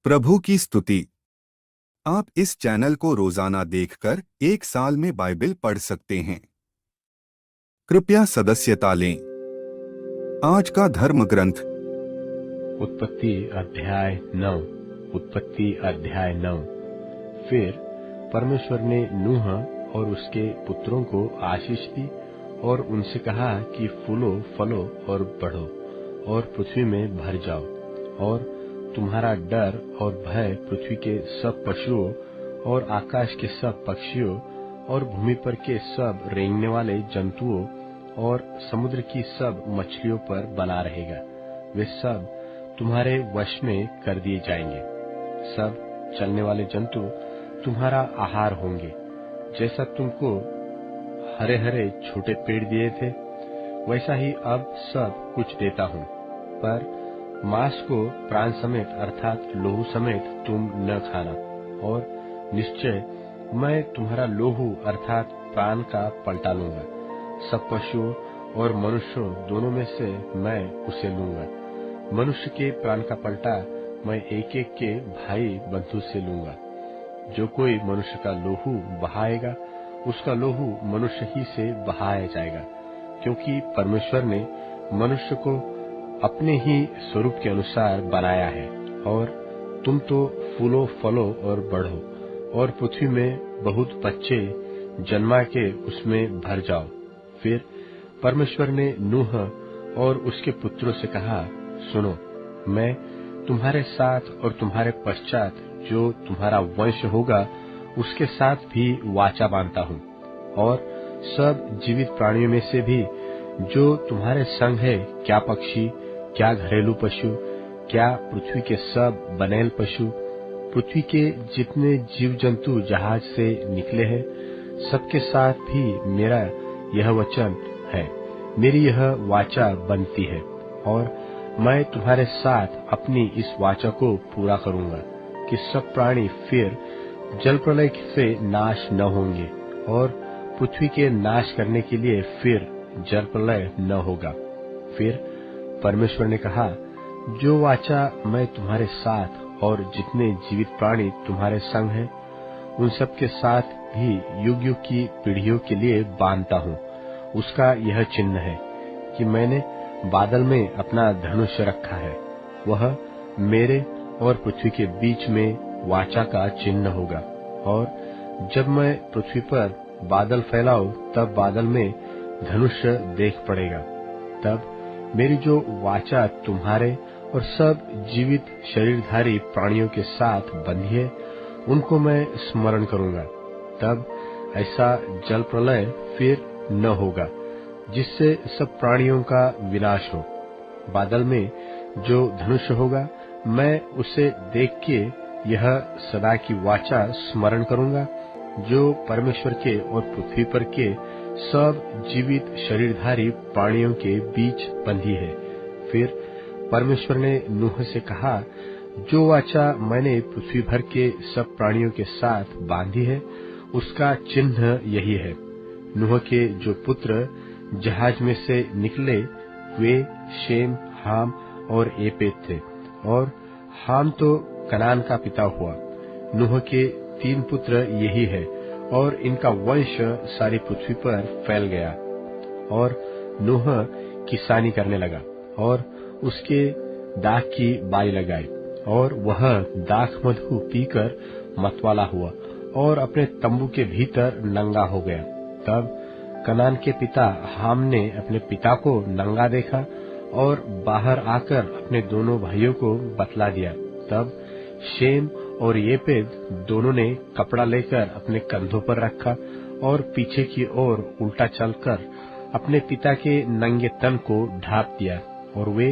प्रभु की स्तुति। आप इस चैनल को रोजाना देखकर 1 साल में बाइबल पढ़ सकते हैं। कृपया सदस्यता लें। आज का धर्म ग्रंथ उत्पत्ति अध्याय 9। उत्पत्ति अध्याय 9। फिर परमेश्वर ने नूह और उसके पुत्रों को आशीष दी और उनसे कहा कि फूलो फलो और बढ़ो और पृथ्वी में भर जाओ, और तुम्हारा डर और भय पृथ्वी के सब पशुओं और आकाश के सब पक्षियों और भूमि पर के सब रेंगने वाले जंतुओं और समुद्र की सब मछलियों पर बना रहेगा। वे सब तुम्हारे वश में कर दिए जाएंगे। सब चलने वाले जंतु तुम्हारा आहार होंगे। जैसा तुमको हरे हरे छोटे पेड़ दिए थे, वैसा ही अब सब कुछ देता हूँ। पर मांस को प्राण समेत अर्थात लोहू समेत तुम न खाना, और निश्चय मैं तुम्हारा लोहू अर्थात प्राण का पलटा लूंगा। सब पशुओं और मनुष्यों दोनों में से मैं उसे लूंगा। मनुष्य के प्राण का पलटा मैं एक एक के भाई बंधु से लूंगा। जो कोई मनुष्य का लोहू बहाएगा, उसका लोहू मनुष्य ही से बहाया जाएगा, क्योंकि परमेश्वर ने मनुष्य को अपने ही स्वरूप के अनुसार बनाया है। और तुम तो फूलो फलो और बढ़ो, और पृथ्वी में बहुत बच्चे जन्मा के उसमें भर जाओ। फिर परमेश्वर ने नूह और उसके पुत्रों से कहा, सुनो, मैं तुम्हारे साथ और तुम्हारे पश्चात जो तुम्हारा वंश होगा उसके साथ भी वाचा बांधता हूँ, और सब जीवित प्राणियों में से भी जो तुम्हारे संग है, क्या पक्षी, क्या घरेलू पशु, क्या पृथ्वी के सब बनेल पशु, पृथ्वी के जितने जीव जंतु जहाज से निकले हैं, सबके साथ भी मेरा यह वचन है, मेरी यह वाचा बनती है। और मैं तुम्हारे साथ अपनी इस वाचा को पूरा करूंगा कि सब प्राणी फिर जल प्रलय से नाश न होंगे, और पृथ्वी के नाश करने के लिए फिर जल प्रलय न होगा। फिर परमेश्वर ने कहा, जो वाचा मैं तुम्हारे साथ और जितने जीवित प्राणी तुम्हारे संग हैं, उन सब के साथ भी युग युग की पीढ़ियों के लिए बांधता हूँ, उसका यह चिन्ह है कि मैंने बादल में अपना धनुष रखा है। वह मेरे और पृथ्वी के बीच में वाचा का चिन्ह होगा। और जब मैं पृथ्वी पर बादल फैलाऊं, तब बादल में धनुष देख पड़ेगा। तब मेरी जो वाचा तुम्हारे और सब जीवित शरीरधारी प्राणियों के साथ बंधी है, उनको मैं स्मरण करूंगा। तब ऐसा जल प्रलय फिर न होगा जिससे सब प्राणियों का विनाश हो। बादल में जो धनुष होगा, मैं उसे देख के यह सदा की वाचा स्मरण करूंगा, जो परमेश्वर के और पृथ्वी पर के सब जीवित शरीरधारी प्राणियों के बीच बंधी है। फिर परमेश्वर ने नूह से कहा, जो वाचा मैंने पृथ्वी भर के सब प्राणियों के साथ बांधी है, उसका चिन्ह यही है। नूह के जो पुत्र जहाज में से निकले, वे शेम, हाम और एपेत थे। और हाम तो कनान का पिता हुआ। नूह के 3 पुत्र यही है, और इनका वंश सारी पृथ्वी पर फैल गया। और नूह किसानी करने लगा, और उसके दाख की बाई लगाई, और वह दाख मधु पीकर मतवाला हुआ, और अपने तंबू के भीतर नंगा हो गया। तब कनान के पिता हाम ने अपने पिता को नंगा देखा, और बाहर आकर अपने दोनों भाइयों को बतला दिया। तब शेम और येपेद दोनों ने कपड़ा लेकर अपने कंधों पर रखा, और पीछे की ओर उल्टा चलकर अपने पिता के नंगे तन को ढांप दिया। और वे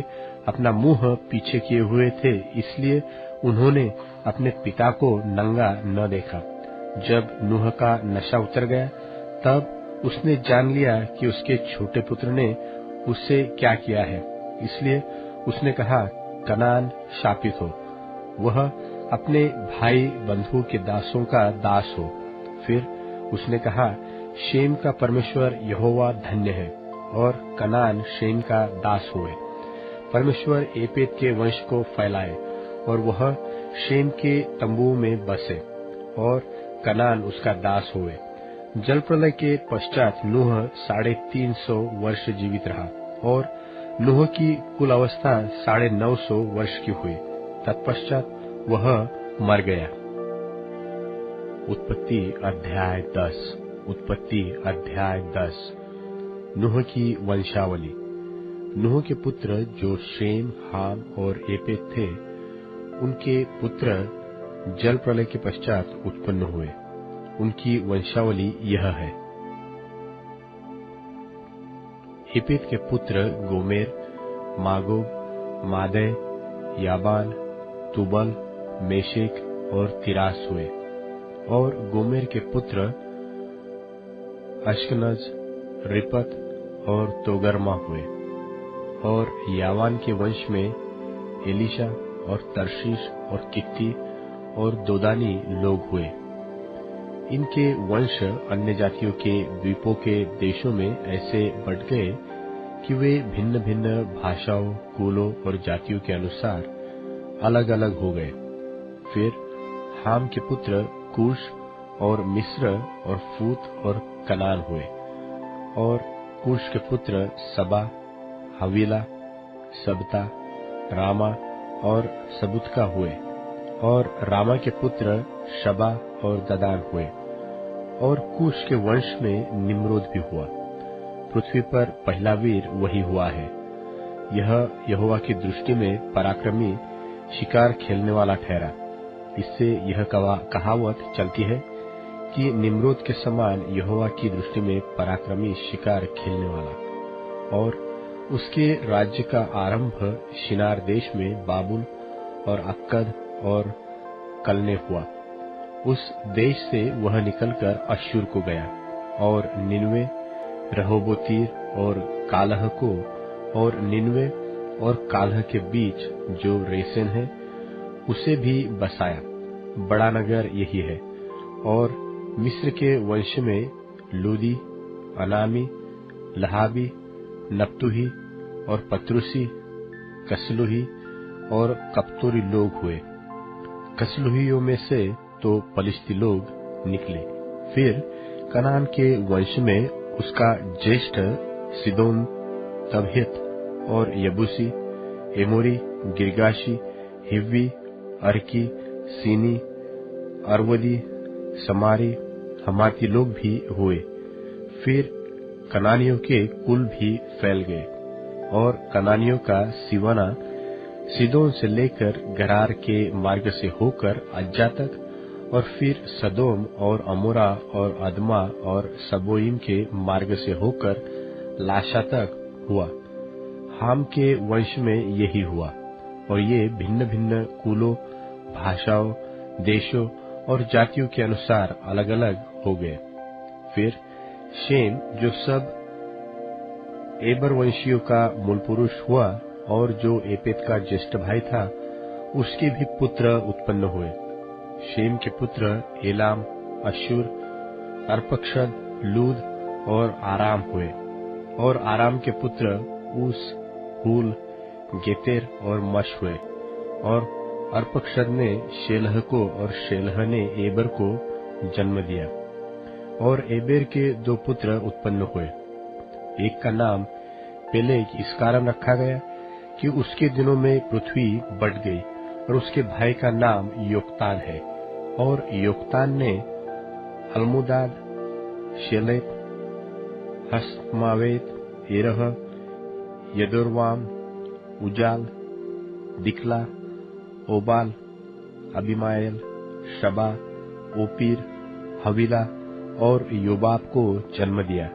अपना मुंह पीछे किए हुए थे, इसलिए उन्होंने अपने पिता को नंगा न देखा। जब नूह का नशा उतर गया, तब उसने जान लिया कि उसके छोटे पुत्र ने उससे क्या किया है। इसलिए उसने कहा, कनान शापित हो, वह अपने भाई बंधुओं के दासों का दास हो। फिर उसने कहा, शेम का परमेश्वर यहोवा धन्य है, और कनान शेम का दास हुए। परमेश्वर एपेत के वंश को फैलाए, और वह शेम के तंबुओं में बसे और कनान उसका दास हुए। जल प्रलय के पश्चात नूह 350 वर्ष जीवित रहा और नूह की कुल अवस्था 950 वर्ष की हुई। तत्पश्चात वह मर गया। उत्पत्ति अध्याय 10। उत्पत्ति अध्याय 10। नूह की वंशावली। नूह के पुत्र जो शेम, हाम और एपेत थे, उनके पुत्र जल प्रलय के पश्चात उत्पन्न हुए। उनकी वंशावली यह है। एपेत के पुत्र गोमेर, मागोग, मादै, याबाल, तुबल, मेशेक और तिरास हुए। और गोमेर के पुत्र अश्कनज, रिपत और तोगरमा हुए। और यावान के वंश में एलीशा और तरशीश और कित्ती और दोदानी लोग हुए। इनके वंश अन्य जातियों के द्वीपों के देशों में ऐसे बढ़ गए कि वे भिन्न भिन्न भाषाओं, कुलों और जातियों के अनुसार अलग अलग हो गए। फिर हाम के पुत्र कूश और मिस्र और फूत और कनान हुए। और कूश के पुत्र सबा, हवीला, सबता, रामा और सबुतका हुए। और रामा के पुत्र शबा और ददान हुए। और कूश के वंश में निम्रोद भी हुआ। पृथ्वी पर पहला वीर वही हुआ है। यह यहोवा की दृष्टि में पराक्रमी शिकार खेलने वाला ठहरा। इससे यह कहावत चलती है कि निम्रोद के समान यहोवा की दृष्टि में पराक्रमी शिकार खेलने वाला। और उसके राज्य का आरंभ शिनार देश में बाबुल और अक्कद और कलने हुआ। उस देश से वह निकलकर अश्शूर को गया और निनवे, रहोबोतीर और कालह को, और निनवे और कालह के बीच जो रेसेन है उसे भी बसाया। बड़ा नगर यही है। और मिस्र के वंश में लूदी, अनामी, लहाबी, नप्तुही और पत्रुसी, कसलुही और कप्तोरी लोग हुए। कसलुहियों में से तो पलिश्ती लोग निकले। फिर कनान के वंश में उसका ज्येष्ठ सिदोन, तबहित और यबूसी, एमोरी, गिरगाशी, हिव्वी, अर्की, सीनी, अरवदी, समारी, हमाती लोग भी हुए। फिर कनानियों के कुल भी फैल गए। और कनानियों का सिवाना सिदोन से लेकर गरार के मार्ग से होकर अज्जा तक, और फिर सदोम और अमोरा और अदमा और सबोइम के मार्ग से होकर लाशा तक हुआ। हाम के वंश में यही हुआ। और ये भिन्न भिन्न कुलों, भाषाओं, देशों और जातियों के अनुसार अलग अलग हो गए। फिर शेम जो सब एबर वंशियों का मूल पुरुष हुआ और जो एपेत का ज्येष्ठ भाई था, उसके भी पुत्र उत्पन्न हुए। शेम के पुत्र एलाम, अश्शूर, अर्पक्षद, लूद और आराम हुए। और आराम के पुत्र ऊस, हूल, गेतेर और मश हुए। और अर्पक्षद ने शेलह को और शेलह ने एबर को जन्म दिया। और एबेर के 2 पुत्र उत्पन्न हुए। एक का नाम पेलेग इस कारण रखा गया कि उसके दिनों में पृथ्वी बढ़ गई। और उसके भाई का नाम योक्तान है। और योक्तान ने अलमुदाद, शेलेत, हसमावेत, एरह, यदोरवाम, उजाल, दिकला, ओबाल, अबिमाएल, शबा, ओपीर, हवीला और योबाब को जन्म दिया।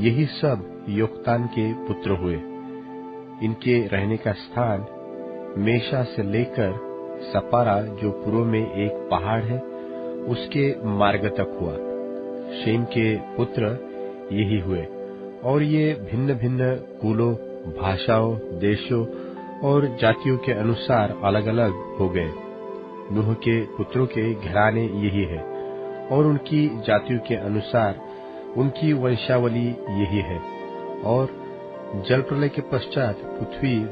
यही सब योक्तान के पुत्र हुए। इनके रहने का स्थान मेशा से लेकर सपारा जो पूर्व में एक पहाड़ है उसके मार्ग तक हुआ। शेम के पुत्र यही हुए। और ये भिन्न भिन्न कुलों, भाषाओं, देशों और जातियों के अनुसार अलग अलग हो गए। नूह के पुत्रों के घराने यही है और उनकी जातियों के अनुसार उनकी वंशावली यही है। और जल प्रलय के पश्चात पृथ्वी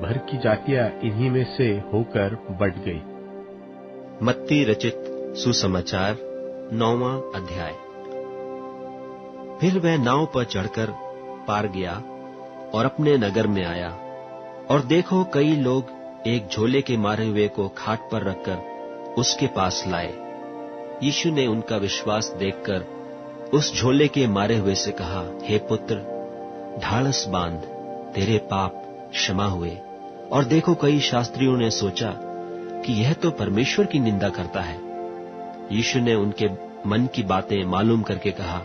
भर की जातियां इन्हीं में से होकर बढ़ गई। मत्ती रचित सुसमाचार 9वां अध्याय। फिर वह नाव पर चढ़कर पार गया और अपने नगर में आया, और देखो कई लोग एक झोले के मारे हुए को खाट पर रखकर उसके पास लाए। यीशु ने उनका विश्वास देखकर उस झोले के मारे हुए से कहा, हे पुत्र, ढाढ़स बांध, तेरे पाप क्षमा हुए। और देखो कई शास्त्रियों ने सोचा कि यह तो परमेश्वर की निंदा करता है। यीशु ने उनके मन की बातें मालूम करके कहा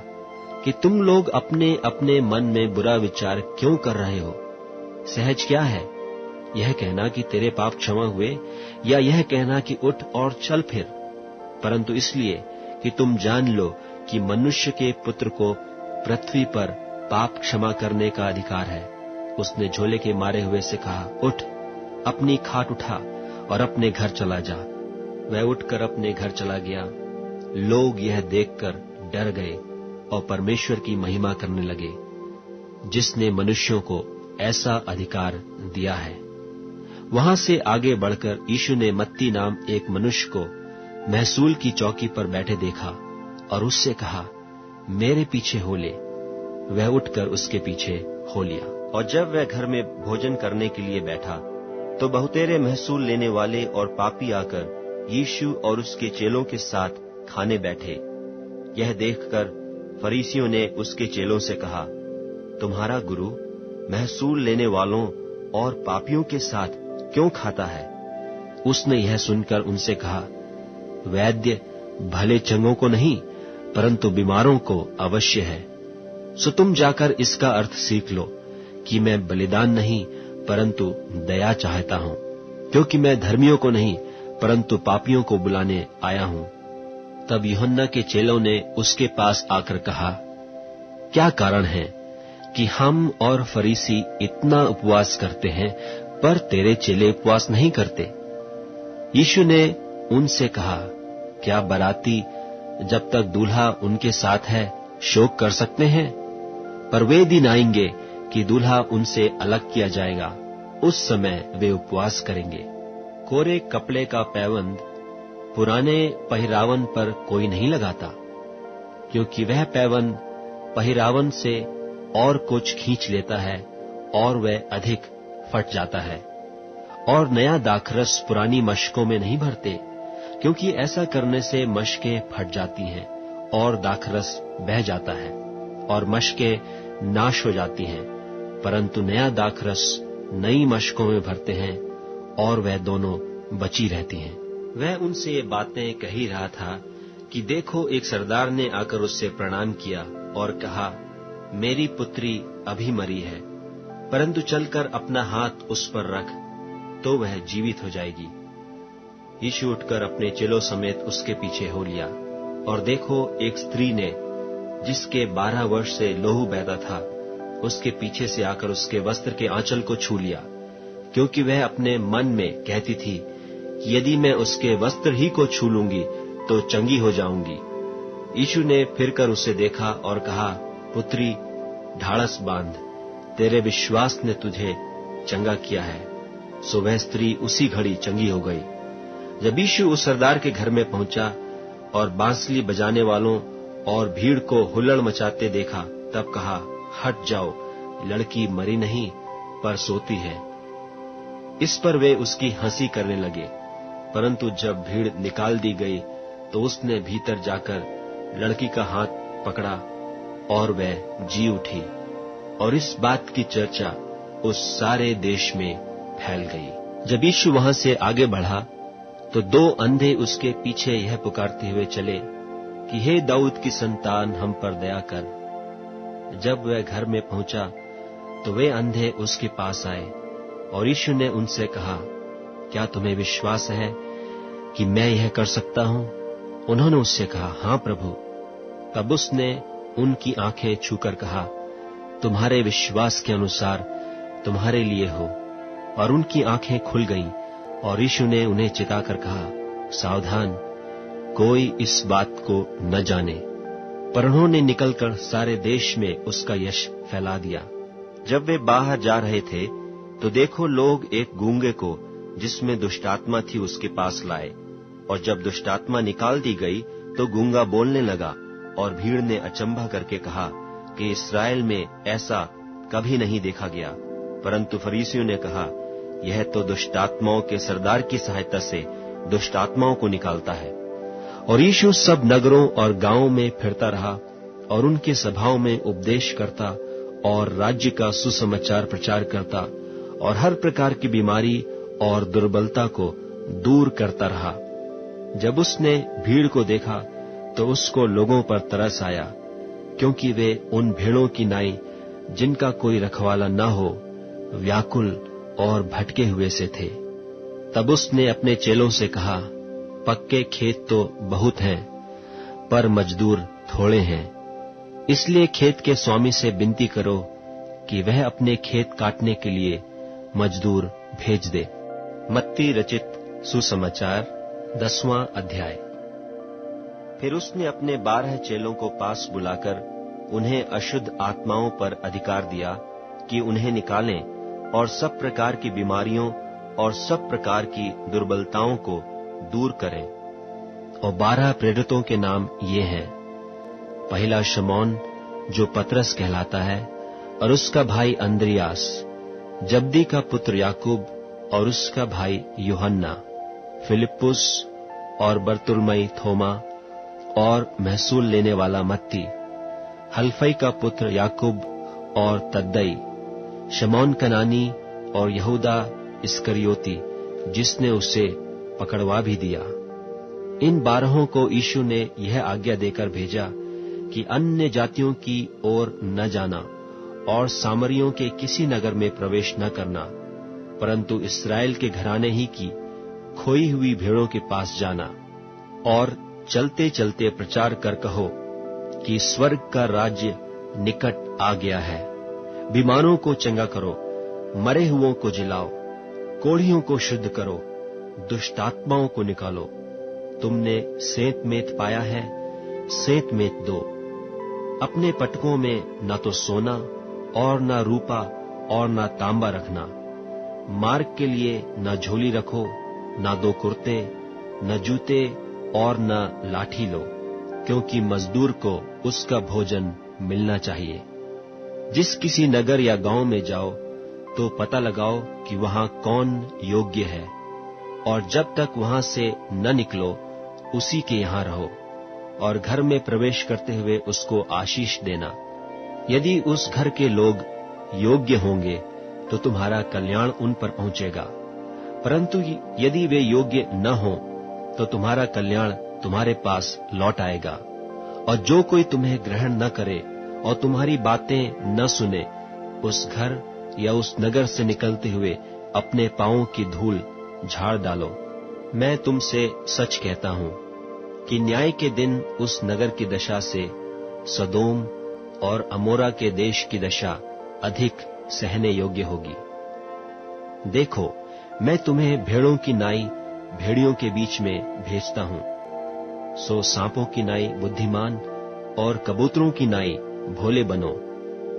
कि तुम लोग अपने अपने मन में बुरा विचार क्यों कर रहे हो? सहज क्या है, यह कहना कि तेरे पाप क्षमा हुए, या यह कहना कि उठ और चल फिर? परंतु इसलिए कि तुम जान लो कि मनुष्य के पुत्र को पृथ्वी पर पाप क्षमा करने का अधिकार है। उसने झोले के मारे हुए से कहा, उठ, अपनी खाट उठा और अपने घर चला जा। वह उठकर अपने घर चला गया। लोग यह देखकर डर गए और परमेश्वर की महिमा करने लगे, जिसने मनुष्यों को ऐसा अधिकार दिया है। वहां से आगे बढ़कर यीशु ने मत्ती नाम एक मनुष्य को महसूल की चौकी पर बैठे देखा और उससे कहा, मेरे पीछे हो ले। वह उठकर उसके पीछे हो लिया। और जब वह घर में भोजन करने के लिए बैठा तो बहुतेरे महसूल लेने वाले और पापी आकर यीशु और उसके चेलों के साथ खाने बैठे। यह देखकर फरीसियों ने उसके चेलों से कहा, तुम्हारा गुरु महसूल लेने वालों और पापियों के साथ क्यों खाता है? उसने यह सुनकर उनसे कहा, वैद्य भले चंगों को नहीं परंतु बीमारों को अवश्य है। सो तुम जाकर इसका अर्थ सीख लो कि मैं बलिदान नहीं परंतु दया चाहता हूं, क्योंकि मैं धर्मियों को नहीं परंतु पापियों को बुलाने आया हूं। तब यूहन्ना के चेलों ने उसके पास आकर कहा, क्या कारण है कि हम और फरीसी इतना उपवास करते हैं पर तेरे चेले उपवास नहीं करते? यीशु ने उनसे कहा, क्या बाराती जब तक दूल्हा उनके साथ है शोक कर सकते हैं? पर वे दिन आएंगे कि दूल्हा उनसे अलग किया जाएगा, उस समय वे उपवास करेंगे। कोरे कपड़े का पैबंद पुराने पहिरावन पर कोई नहीं लगाता, क्योंकि वह पैबंद पहिरावन से और कुछ खींच लेता है और वह अधिक फट जाता है। और नया दाखरस पुरानी मशकों में नहीं भरते, क्योंकि ऐसा करने से मशकें फट जाती हैं और दाखरस बह जाता है और मशकें नाश हो जाती हैं। परंतु नया दाखरस नई मशकों में भरते हैं और वह दोनों बची रहती हैं। वह उनसे ये बातें कह ही रहा था कि देखो एक सरदार ने आकर उससे प्रणाम किया और कहा, मेरी पुत्री अभी मरी है, परंतु चलकर अपना हाथ उस पर रख तो वह जीवित हो जाएगी। यीशु उठकर अपने चेलों समेत उसके पीछे हो लिया। और देखो एक स्त्री ने, जिसके 12 वर्ष से लहू बहता था, उसके पीछे से आकर उसके वस्त्र के आंचल को छू लिया, क्योंकि वह अपने मन में कहती थी कि यदि मैं उसके वस्त्र ही को छू लूंगी तो चंगी हो जाऊंगी। यीशु ने फिरकर उसे देखा और कहा, पुत्री, ढाढ़स बांध, तेरे विश्वास ने तुझे चंगा किया है। सो वह स्त्री उसी घड़ी चंगी हो गई। जब यीशु उस सरदार के घर में पहुंचा और बांसुरी बजाने वालों और भीड़ को हुल्लड़ मचाते देखा, तब कहा, हट जाओ, लड़की मरी नहीं पर सोती है। इस पर वे उसकी हंसी करने लगे। परंतु जब भीड़ निकाल दी गई तो उसने भीतर जाकर लड़की का हाथ पकड़ा और वह जी उठी। और इस बात की चर्चा उस सारे देश में फैल गई। जब यीशु वहां से आगे बढ़ा तो 2 अंधे उसके पीछे यह पुकारते हुए चले कि हे दाऊद की संतान, हम पर दया कर। जब वह घर में पहुंचा तो वे अंधे उसके पास आए और यीशु ने उनसे कहा, क्या तुम्हें विश्वास है कि मैं यह कर सकता हूं? उन्होंने उससे कहा, हां प्रभु। तब उसने उनकी आंखें छूकर कहा, तुम्हारे विश्वास के अनुसार तुम्हारे लिए हो। और उनकी आंखें खुल गईं। और यीशु ने उन्हें चिताकर कहा, सावधान, कोई इस बात को न जाने। पर उन्होंने निकलकर सारे देश में उसका यश फैला दिया। जब वे बाहर जा रहे थे तो देखो लोग एक गूंगे को, जिसमें दुष्टात्मा थी, उसके पास लाए और जब दुष्टात्मा निकाल दी गई तो गूंगा बोलने लगा, और भीड़ ने अचंभा करके कहा कि इस्राएल में ऐसा कभी नहीं देखा गया। परंतु फरीसियों ने कहा, यह तो दुष्टात्माओं के सरदार की सहायता से दुष्टात्माओं को निकालता है। और यीशु सब नगरों और गांवों में फिरता रहा और उनके सभाओं में उपदेश करता और राज्य का सुसमाचार प्रचार करता और हर प्रकार की बीमारी और दुर्बलता को दूर करता रहा। जब उसने भीड़ को देखा तो उसको लोगों पर तरस आया, क्योंकि वे उन भेड़ों की नाई जिनका कोई रखवाला न हो, व्याकुल और भटके हुए से थे। तब उसने अपने चेलों से कहा, पक्के खेत तो बहुत हैं, पर मजदूर थोड़े हैं। इसलिए खेत के स्वामी से विनती करो कि वह अपने खेत काटने के लिए मजदूर भेज दे। मत्ती रचित सुसमाचार 10वां अध्याय। फिर उसने अपने 12 चेलों को पास बुलाकर उन्हें अशुद्ध आत्माओं पर अधिकार दिया कि उन्हें निकालें और सब प्रकार की बीमारियों और सब प्रकार की दुर्बलताओं को दूर करें। और 12 प्रेरितों के नाम ये हैं। पहला शमौन, जो पतरस कहलाता है, और उसका भाई अंद्रियास, जब्दी का पुत्र याकूब और उसका भाई यूहन्ना, फिलिप्पुस और बरतुल्मै थोमा और महसूल लेने वाला मत्ती, हल्फई का पुत्र याकूब और तद्दई, शमौन कनानी और यहूदा इस्करियोती, जिसने उसे पकड़वा भी दिया। इन 12 को यीशु ने यह आज्ञा देकर भेजा कि अन्य जातियों की ओर न जाना और सामरियों के किसी नगर में प्रवेश न करना, परंतु इस्राएल के घराने ही की खोई हुई भेड़ों के पास जाना। और चलते चलते प्रचार कर कहो कि स्वर्ग का राज्य निकट आ गया है। बीमारों को चंगा करो, मरे हुओं को जिलाओ, कोढ़ियों को शुद्ध करो, दुष्टात्माओं को निकालो। तुमने सेंत मेत पाया है, सेंत मेत दो। अपने पटकों में न तो सोना और न रूपा और न तांबा रखना। मार्ग के लिए न झोली रखो, न 2 कुर्ते, न जूते और न लाठी लो, क्योंकि मजदूर को उसका भोजन मिलना चाहिए। जिस किसी नगर या गांव में जाओ तो पता लगाओ कि वहां कौन योग्य है, और जब तक वहां से न निकलो उसी के यहां रहो, और घर में प्रवेश करते हुए उसको आशीष देना। यदि उस घर के लोग योग्य होंगे तो तुम्हारा कल्याण उन पर पहुंचेगा, परंतु यदि वे योग्य न हो तो तुम्हारा कल्याण तुम्हारे पास लौट आएगा। और जो कोई तुम्हें ग्रहण न करे और तुम्हारी बातें न सुने, उस घर या उस नगर से निकलते हुए अपने पांवों की धूल झाड़ डालो। मैं तुमसे सच कहता हूं कि न्याय के दिन उस नगर की दशा से सदोम और अमोरा के देश की दशा अधिक सहने योग्य होगी। देखो, मैं तुम्हें भेड़ों की नाई भेड़ियों के बीच में भेजता हूं। सो सांपों की नाई बुद्धिमान और कबूतरों की नाई भोले बनो,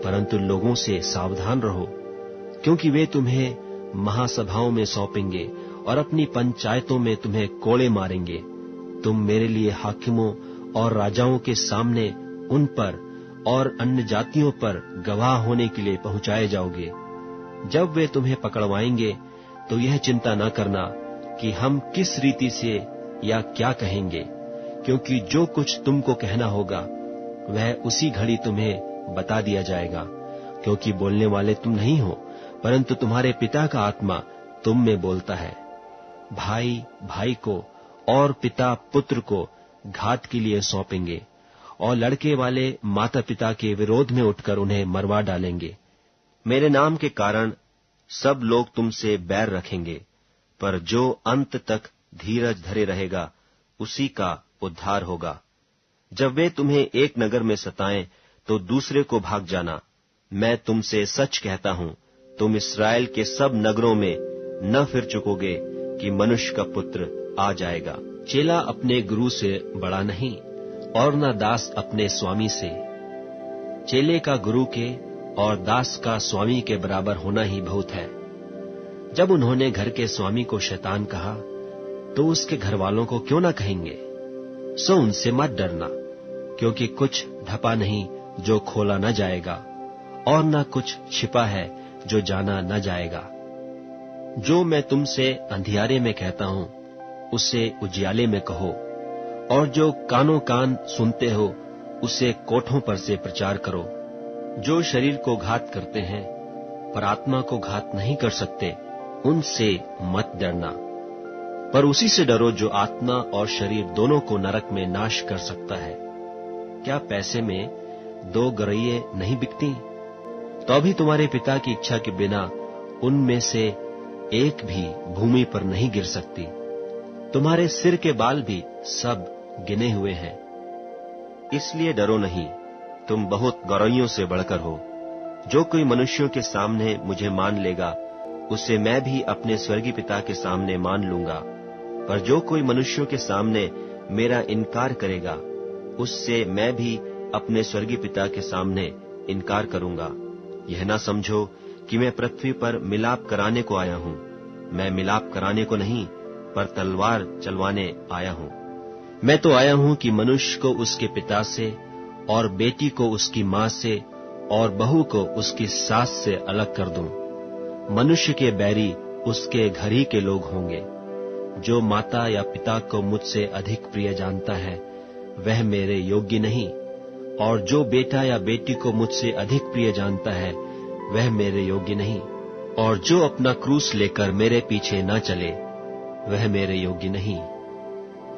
परंतु लोगों से सावधान रहो, क्योंकि वे तुम्हें महासभाओं में सौंपेंगे और अपनी पंचायतों में तुम्हें कोड़े मारेंगे। तुम मेरे लिए हाकिमों और राजाओं के सामने उन पर और अन्य जातियों पर गवाह होने के लिए पहुंचाए जाओगे। जब वे तुम्हें पकड़वाएंगे तो यह चिंता न करना कि हम किस रीति से या क्या कहेंगे, क्योंकि जो कुछ तुमको कहना होगा वह उसी घड़ी तुम्हें बता दिया जाएगा, क्योंकि बोलने वाले तुम नहीं हो, परंतु तुम्हारे पिता का आत्मा तुम में बोलता है। भाई भाई को और पिता पुत्र को घात के लिए सौंपेंगे, और लड़के वाले माता पिता के विरोध में उठकर उन्हें मरवा डालेंगे। मेरे नाम के कारण सब लोग तुमसे बैर रखेंगे, पर जो अंत तक धीरज धरे रहेगा उसी का उद्धार होगा। जब वे तुम्हें एक नगर में सताएं तो दूसरे को भाग जाना। मैं तुमसे सच कहता हूं, तुम इस्राएल के सब नगरों में न फिर चुकोगे कि मनुष्य का पुत्र आ जाएगा। चेला अपने गुरु से बड़ा नहीं और न दास अपने स्वामी से। चेले का गुरु के और दास का स्वामी के बराबर होना ही बहुत है। जब उन्होंने घर के स्वामी को शैतान कहा तो उसके घर वालों को क्यों ना कहेंगे? सो उनसे मत डरना, क्योंकि कुछ ढपा नहीं जो खोला न जाएगा, और न कुछ छिपा है जो जाना न जाएगा। जो मैं तुमसे अंधियारे में कहता हूं, उसे उजियाले में कहो, और जो कानों कान सुनते हो, उसे कोठों पर से प्रचार करो। जो शरीर को घात करते हैं पर आत्मा को घात नहीं कर सकते, उनसे मत डरना, पर उसी से डरो जो आत्मा और शरीर दोनों को नरक में नाश कर सकता है। क्या पैसे में 2 गरैये नहीं बिकती? तो अभी तुम्हारे पिता की इच्छा के बिना उनमें से एक भी भूमि पर नहीं गिर सकती। तुम्हारे सिर के बाल भी सब गिने हुए हैं। इसलिए डरो नहीं, तुम बहुत गौरैयों से बढ़कर हो। जो कोई मनुष्यों के सामने मुझे मान लेगा, उसे मैं भी अपने स्वर्गीय पिता के सामने मान लूंगा। पर जो कोई मनुष्यों के सामने मेरा इनकार करेगा, उससे मैं भी अपने स्वर्गीय पिता के सामने इनकार करूंगा। यह ना समझो कि मैं पृथ्वी पर मिलाप कराने को आया हूं। मैं मिलाप कराने को नहीं, पर तलवार चलवाने आया हूं। मैं तो आया हूं कि मनुष्य को उसके पिता से, और बेटी को उसकी मां से, और बहू को उसकी सास से अलग कर दूं। मनुष्य के बैरी उसके घर ही के लोग होंगे। जो माता या पिता को मुझसे अधिक प्रिय जानता है, वह मेरे योग्य नहीं, और जो बेटा या बेटी को मुझसे अधिक प्रिय जानता है, वह मेरे योग्य नहीं, और जो अपना क्रूस लेकर मेरे पीछे न चले, वह मेरे योग्य नहीं।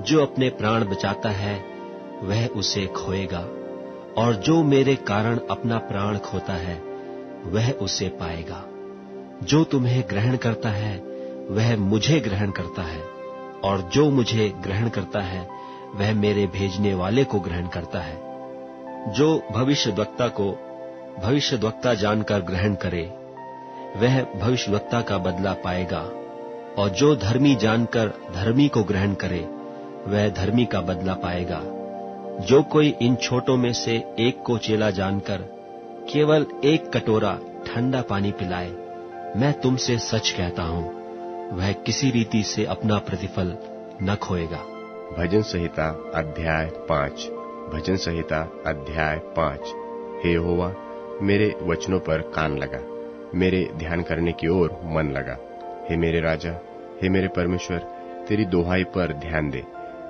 जो अपने प्राण बचाता है, वह उसे खोएगा, और जो मेरे कारण अपना प्राण खोता है, वह उसे पाएगा। जो तुम्हें ग्रहण करता है, वह मुझे ग्रहण करता है, और जो मुझे ग्रहण करता है, वह मेरे भेजने वाले को ग्रहण करता है। जो भविष्यद्वक्ता को भविष्यद्वक्ता जानकर ग्रहण करे, वह भविष्यद्वक्ता का बदला पाएगा, और जो धर्मी जानकर धर्मी को ग्रहण करे, वह धर्मी का बदला पाएगा। जो कोई इन छोटों में से एक को चेला जानकर केवल 1 कटोरा ठंडा पानी पिलाए, मैं तुमसे सच कहता हूं, वह किसी रीति से अपना प्रतिफल न खोएगा। भजन संहिता अध्याय 5। भजन संहिता अध्याय 5। हे यहोवा, मेरे वचनों पर कान लगा, मेरे ध्यान करने की ओर मन लगा। हे मेरे राजा, हे मेरे परमेश्वर, तेरी दोहाई पर ध्यान दे,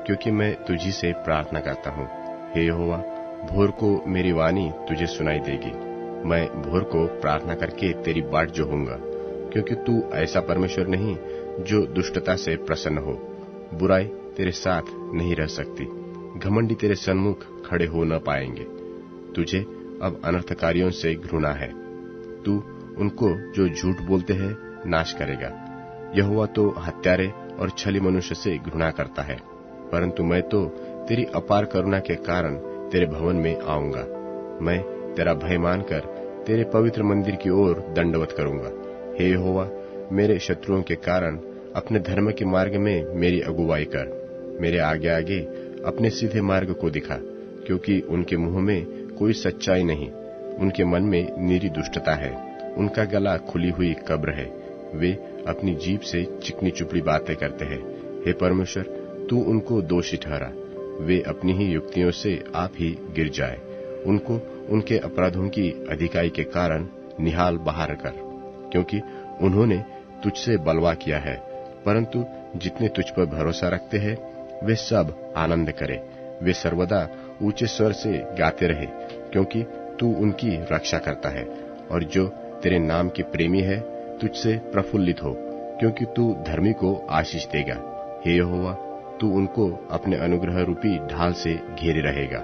क्योंकि मैं तुझी से प्रार्थना करता हूँ। हे यहोवा, भोर को मेरी वाणी तुझे सुनाई देगी। मैं भोर को प्रार्थना करके तेरी बाट जोहूंगा, क्योंकि तू ऐसा परमेश्वर नहीं जो दुष्टता से प्रसन्न हो। बुराई तेरे साथ नहीं रह सकती, घमंडी तेरे सन्मुख खड़े हो न पाएंगे। तुझे अब अनर्थकारियों से घृणा है। तू उनको जो झूठ बोलते हैं नाश करेगा। यहोवा तो हत्यारे और छली मनुष्य से घृणा करता है, परंतु मैं तो तेरी अपार करुणा के कारण तेरे भवन में आऊंगा। मैं तेरा भय मानकर तेरे पवित्र मंदिर की ओर दंडवत करूंगा। हे यहोवा, मेरे शत्रुओं के कारण अपने धर्म के मार्ग में मेरी अगुवाई कर। मेरे आगे आगे अपने सीधे मार्ग को दिखा, क्योंकि उनके मुंह में कोई सच्चाई नहीं, उनके मन में निरी दुष्टता है। उनका गला खुली हुई कब्र है, वे अपनी जीभ से चिकनी चुपड़ी बातें करते हैं। हे परमेश्वर, तू उनको दोषी ठहरा, वे अपनी ही युक्तियों से आप ही गिर जाए। उनको उनके अपराधों की अधिकाई के कारण निहाल बाहर कर, क्योंकि उन्होंने तुझसे बलवा किया है। परंतु जितने तुझ पर भरोसा रखते हैं, वे सब आनंद करे। वे सर्वदा ऊंचे स्वर से गाते रहे, क्योंकि तू उनकी रक्षा करता है। और जो तेरे नाम के प्रेमी है, तुझसे प्रफुल्लित हो, क्योंकि तू धर्मी को आशीष देगा। हे यहोवा, तू उनको अपने अनुग्रह रूपी ढाल से घेरे रहेगा।